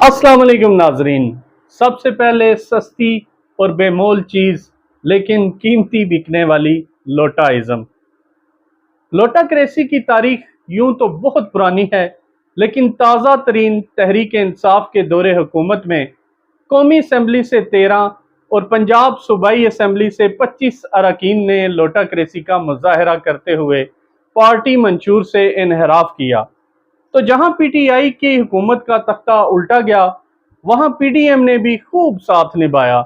अस्सलाम वालेकुम नाजरीन। सबसे पहले सस्ती और बेमोल चीज़ लेकिन कीमती बिकने वाली लोटाइज़म। लोटा क्रेसी की तारीख यूं तो बहुत पुरानी है, लेकिन ताज़ा तरीन तहरीक इंसाफ के दौरे हुकूमत में कौमी असम्बली से 13 और पंजाब सूबाई असम्बली से 25 अरकान ने लोटा क्रेसी का मुजाहरा करते हुए पार्टी मंशूर से इनहराफ किया। तो जहां पीटीआई की हुकूमत का तख्ता उल्टा गया, वहां पीडीएम ने भी खूब साथ निभाया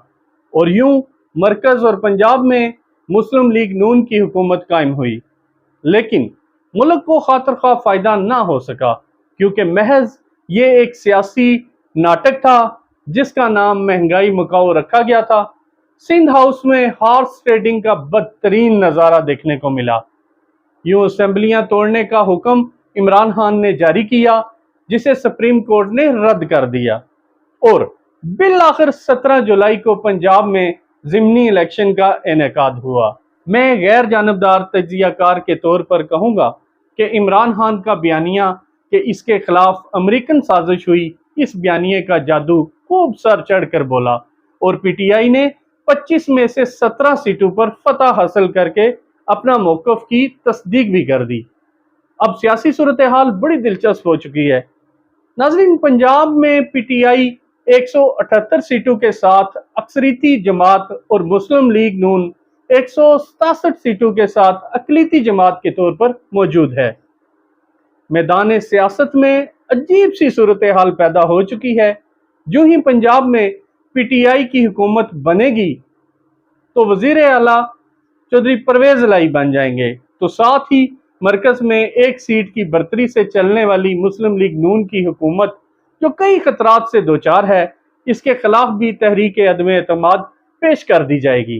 और यूं मरकज और पंजाब में मुस्लिम लीग नून की हुकूमत कायम हुई। लेकिन मुल्क को खातिर खा फायदा ना हो सका, क्योंकि महज ये एक सियासी नाटक था जिसका नाम महंगाई मुकाऊ रखा गया था। सिंध हाउस में हॉर्स ट्रेडिंग का बदतरीन नज़ारा देखने को मिला। यूं असेंबलियां तोड़ने का हुक्म इमरान खान ने जारी किया, जिसे सुप्रीम कोर्ट ने रद्द कर दिया और बिल आखिर 17 जुलाई को पंजाब में ज़िमनी इलेक्शन का इनेकाद हुआ। मैं गैर जानबदार तज्जियाकार के तौर पर कहूँगा कि इमरान खान का बयानिया कि इसके खिलाफ अमेरिकन साजिश हुई, इस बयानिए का जादू खूब सर चढ़ कर बोला और पीटीआई ने 25 में से 17 सीटों पर फतह हासिल करके अपना मौक़िफ़ की तस्दीक भी कर दी। अब सियासी सूरत हाल बड़ी दिलचस्प हो चुकी है। नाज़रीन, पंजाब में पीटीआई 178 सीटों के साथ अक्सरीती जमात और मुस्लिम लीग नून 167 सीटों के साथ अकलीती जमात के तौर पर मौजूद है। मैदान सियासत में अजीब सी सूरत हाल पैदा हो चुकी है। जो ही पंजाब में पीटीआई की हुकूमत बनेगी तो वजीर आला चौधरी परवेज इलाही बन जाएंगे, तो साथ ही मरकज में एक सीट की बर्तरी से चलने वाली मुस्लिम लीग नून की हुकूमत, जो कई खतरात से दो चार है, इसके खिलाफ भी तहरीक अदम एतमाद पेश कर दी जाएगी,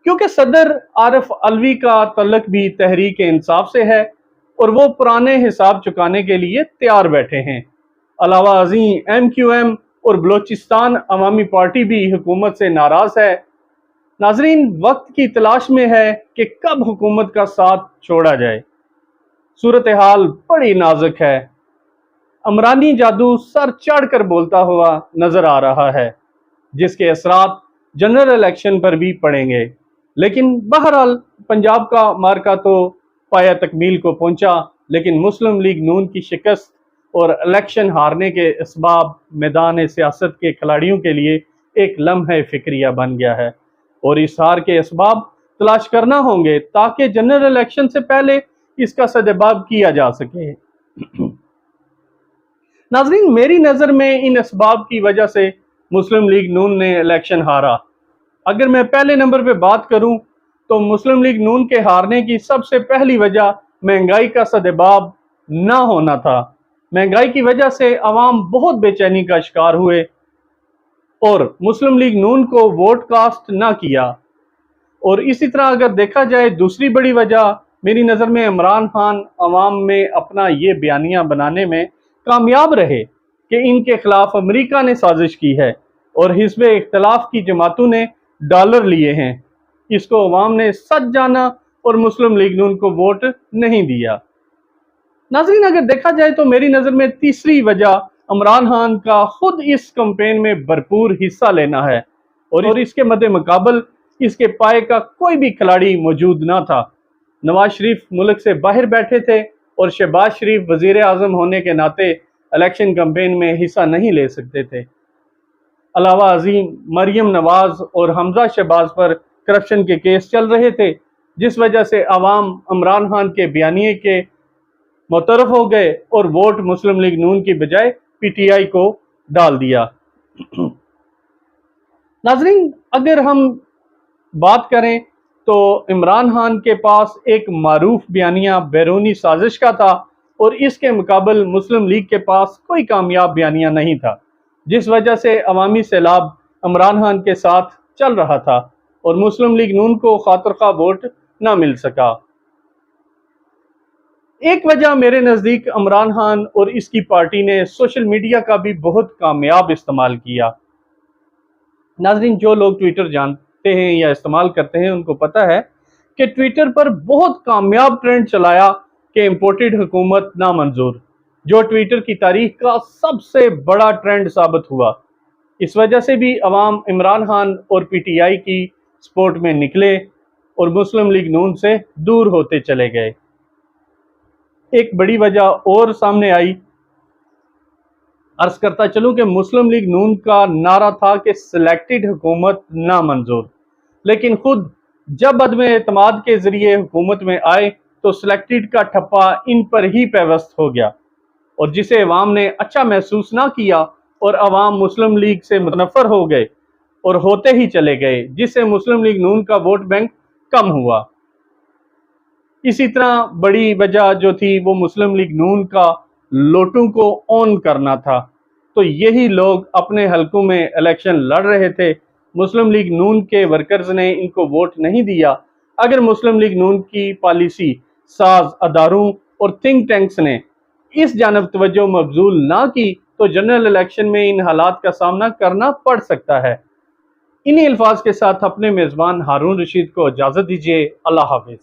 क्योंकि सदर आरिफ अलवी का तल्लुक भी तहरीक इंसाफ से है और वो पुराने हिसाब चुकाने के लिए तैयार बैठे हैं। अलावा अजीम MQM और बलोचिस्तान अवामी पार्टी भी हुकूमत से नाराज है। नाजरीन, वक्त की तलाश में है कि कब हुकूमत का साथ छोड़ा जाए। सूरत हाल बड़ी नाजुक है। अमरानी जादू सर चढ़ कर बोलता हुआ नजर आ रहा है, जिसके असरात जनरल इलेक्शन पर भी पड़ेंगे। लेकिन बहरहाल पंजाब का मार्का तो पाया तकमील को पहुंचा, लेकिन मुस्लिम लीग नून की शिकस्त और इलेक्शन हारने के असबाब मैदान सियासत के खिलाड़ियों के लिए एक लम्हे फिक्रिया बन गया है और इस हार के असबाब तलाश करना होंगे ताकि जनरल इलेक्शन से पहले इसका सद्देबाब किया जा सके। नाजरीन, मेरी नज़र में इन असबाब की वजह से मुस्लिम लीग नून ने इलेक्शन हारा। अगर मैं पहले नंबर पे बात करूं तो मुस्लिम लीग नून के हारने की सबसे पहली वजह महंगाई का सद्देबाब ना होना था। महंगाई की वजह से अवाम बहुत बेचैनी का शिकार हुए और मुस्लिम लीग नून को वोट कास्ट ना किया। और इसी तरह अगर देखा जाए, दूसरी बड़ी वजह मेरी नज़र में इमरान खान अवाम में अपना ये बयानिया बनाने में कामयाब रहे कि इनके खिलाफ अमेरिका ने साजिश की है और हिज़्ब इख्तिलाफ की जमातों ने डॉलर लिए हैं। इसको अवाम ने सच जाना और मुस्लिम लीग नून को वोट नहीं दिया। नाज़रीन, अगर देखा जाए तो मेरी नज़र में तीसरी वजह इमरान खान का खुद इस कैंपेन में भरपूर हिस्सा लेना है और इसके मद्दे मुकाबल इसके पाए का कोई भी खिलाड़ी मौजूद ना था। नवाज शरीफ मुल्क से बाहर बैठे थे और शहबाज शरीफ वजीर आज़म होने के नाते इलेक्शन कैंपेन में हिस्सा नहीं ले सकते थे। अलावा अजीम मरियम नवाज और हमजा शहबाज पर करप्शन के केस चल रहे थे, जिस वजह से अवाम इमरान खान के बयानिए के मुतरफ हो गए और वोट मुस्लिम लीग नून की बजाय पीटीआई को डाल दिया। नाजरीन, अगर हम बात करें तो इमरान खान के पास एक मारूफ बयानिया बैरूनी साजिश का था और इसके मुकाबल मुस्लिम लीग के पास कोई कामयाब बयानिया नहीं था, जिस वजह से अवामी सैलाब इमरान खान के साथ चल रहा था और मुस्लिम लीग नून को खातिर खा वोट ना मिल सका। एक वजह मेरे नज़दीक इमरान खान और इसकी पार्टी ने सोशल मीडिया का भी बहुत कामयाब इस्तेमाल किया। नाजरीन, जो लोग ट्विटर जानते हैं या इस्तेमाल करते हैं उनको पता है कि ट्विटर पर बहुत कामयाब ट्रेंड चलाया कि इम्पोर्टेड हुकूमत नामंजूर। جو ٹویٹر کی تاریخ کا سب سے بڑا ٹرینڈ ثابت ہوا۔ اس وجہ سے بھی عوام عمران خان اور پی ٹی آئی کی سپورٹ میں نکلے اور مسلم لیگ نون سے دور ہوتے چلے گئے۔ ایک بڑی وجہ اور سامنے آئی، عرض کرتا چلوں کہ مسلم لیگ نون کا نعرہ تھا کہ سلیکٹڈ حکومت نامنظور، لیکن خود جب عدم اعتماد کے ذریعے حکومت میں آئے تو سلیکٹڈ کا ٹھپا ان پر ہی پیوست ہو گیا، اور جسے عوام نے اچھا محسوس نہ کیا اور عوام مسلم لیگ سے متنفر ہو گئے اور ہوتے ہی چلے گئے، جس سے مسلم لیگ نون کا ووٹ بینک کم ہوا۔ اسی طرح بڑی وجہ جو تھی وہ مسلم لیگ نون کا لوٹوں کو اون کرنا تھا، تو یہی لوگ اپنے حلقوں میں الیکشن لڑ رہے تھے۔ مسلم لیگ نون کے ورکرز نے ان کو ووٹ نہیں دیا۔ اگر مسلم لیگ نون کی پالیسی ساز اداروں اور تھنک ٹینکس نے اس جانب توجہ مبذول نہ کی تو جنرل الیکشن میں ان حالات کا سامنا کرنا پڑ سکتا ہے۔ انہی الفاظ کے ساتھ اپنے میزبان ہارون رشید کو اجازت دیجیے۔ اللہ حافظ۔